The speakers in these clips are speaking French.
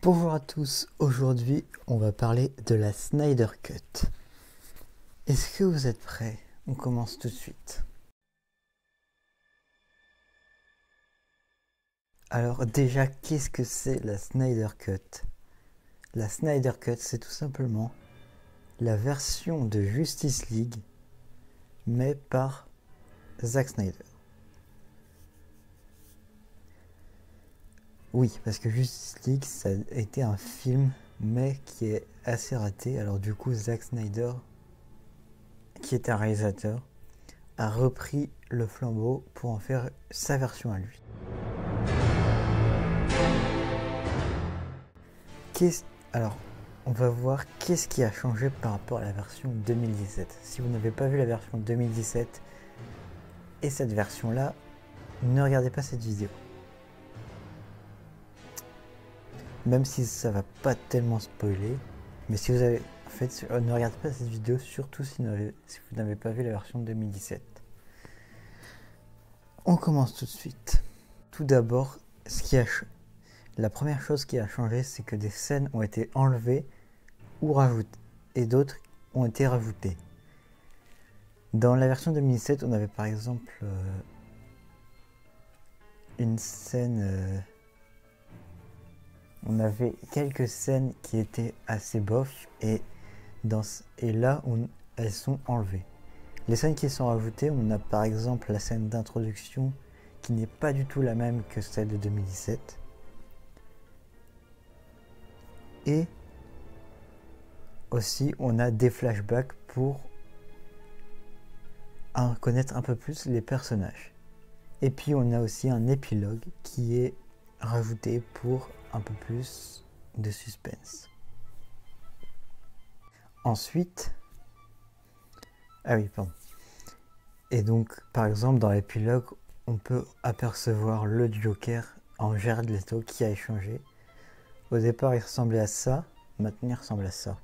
Bonjour à tous, aujourd'hui on va parler de la Snyder Cut. Est-ce que vous êtes prêts? On commence tout de suite. Alors déjà, qu'est-ce que c'est la Snyder Cut? La Snyder Cut, c'est tout simplement la version de Justice League, mais par Zack Snyder. Oui, parce que Justice League, ça a été un film, mais qui est assez raté. Alors du coup, Zack Snyder, qui est un réalisateur, a repris le flambeau pour en faire sa version à lui. Alors, on va voir qu'est-ce qui a changé par rapport à la version 2017. Si vous n'avez pas vu la version 2017 et cette version-là, ne regardez pas cette vidéo. Même si ça va pas tellement spoiler, mais si vous avez... En fait, ne regardez pas cette vidéo, surtout si vous n'avez pas vu la version 2017. On commence tout de suite. Tout d'abord, la première chose qui a changé, c'est que des scènes ont été enlevées ou rajoutées, et d'autres ont été rajoutées. Dans la version 2017, on avait par exemple une scène... on avait quelques scènes qui étaient assez bof, et là, elles sont enlevées. Les scènes qui sont rajoutées, on a par exemple la scène d'introduction, qui n'est pas du tout la même que celle de 2017. Et aussi, on a des flashbacks pour connaître un peu plus les personnages. Et puis, on a aussi un épilogue qui est rajouté pour un peu plus de suspense. Ensuite... Ah oui, pardon. Et donc, par exemple, dans l'épilogue, on peut apercevoir le Joker en Jared Leto qui a échangé. Au départ, il ressemblait à ça. Maintenant, il ressemble à ça.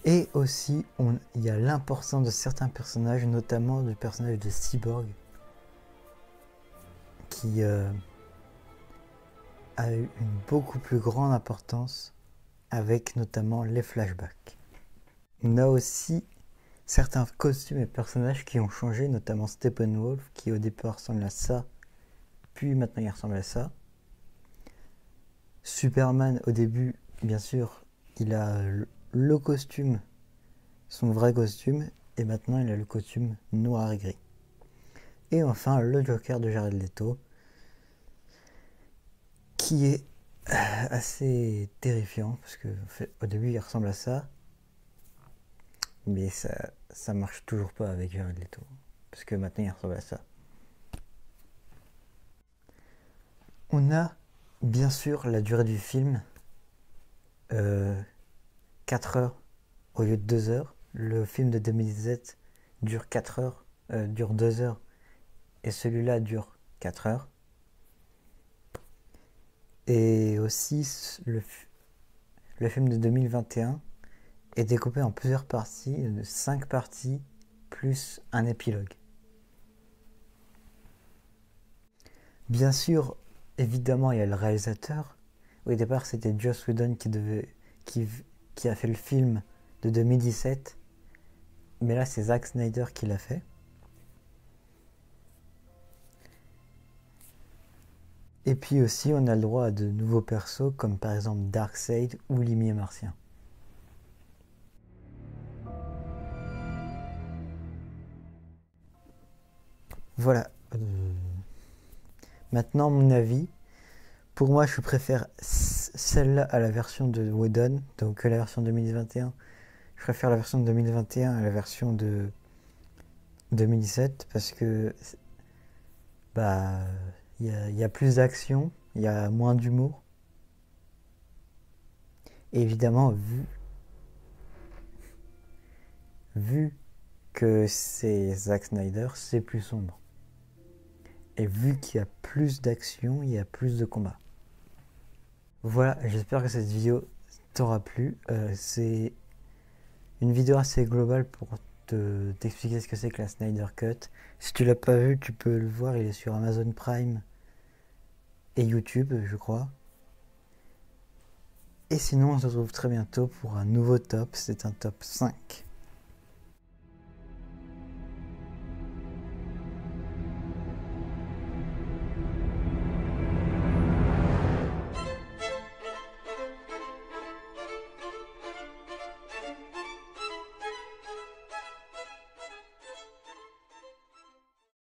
Et aussi, il y a l'importance de certains personnages, notamment du personnage de Cyborg, qui a eu une beaucoup plus grande importance, avec notamment les flashbacks. On a aussi certains costumes et personnages qui ont changé, notamment Steppenwolf, qui au départ ressemble à ça, puis maintenant il ressemble à ça. Superman, au début, bien sûr, il a le costume, son vrai costume, et maintenant il a le costume noir et gris. Et enfin, le Joker de Jared Leto, qui est assez terrifiant, parce que au début il ressemble à ça, mais ça marche toujours pas avec Jared Leto, parce que maintenant il ressemble à ça. On a bien sûr la durée du film, 4 heures au lieu de 2 heures. Le film de 2017 dure 4 heures, dure 2 heures, et celui-là dure 4 heures. Et aussi, le film de 2021 est découpé en plusieurs parties, de 5 parties, plus un épilogue. Bien sûr, évidemment, il y a le réalisateur. Au départ, c'était Joss Whedon qui a fait le film de 2017. Mais là, c'est Zack Snyder qui l'a fait. Et puis aussi, on a le droit à de nouveaux persos, comme par exemple Darkseid ou Limier Martien. Voilà. Maintenant, mon avis. Pour moi, je préfère celle-là à la version de Whedon, donc la version 2021. Je préfère la version de 2021 à la version de 2017 parce que bah il y a plus d'action, il y a moins d'humour. Et évidemment, vu que c'est Zack Snyder, c'est plus sombre. Et vu qu'il y a plus d'action, il y a plus de combats. Voilà, j'espère que cette vidéo t'aura plu. C'est une vidéo assez globale pour t'expliquer ce que c'est que la Snyder Cut. Si tu l'as pas vu, tu peux le voir, il est sur Amazon Prime et YouTube, je crois. Et sinon, on se retrouve très bientôt pour un nouveau top, c'est un top 5.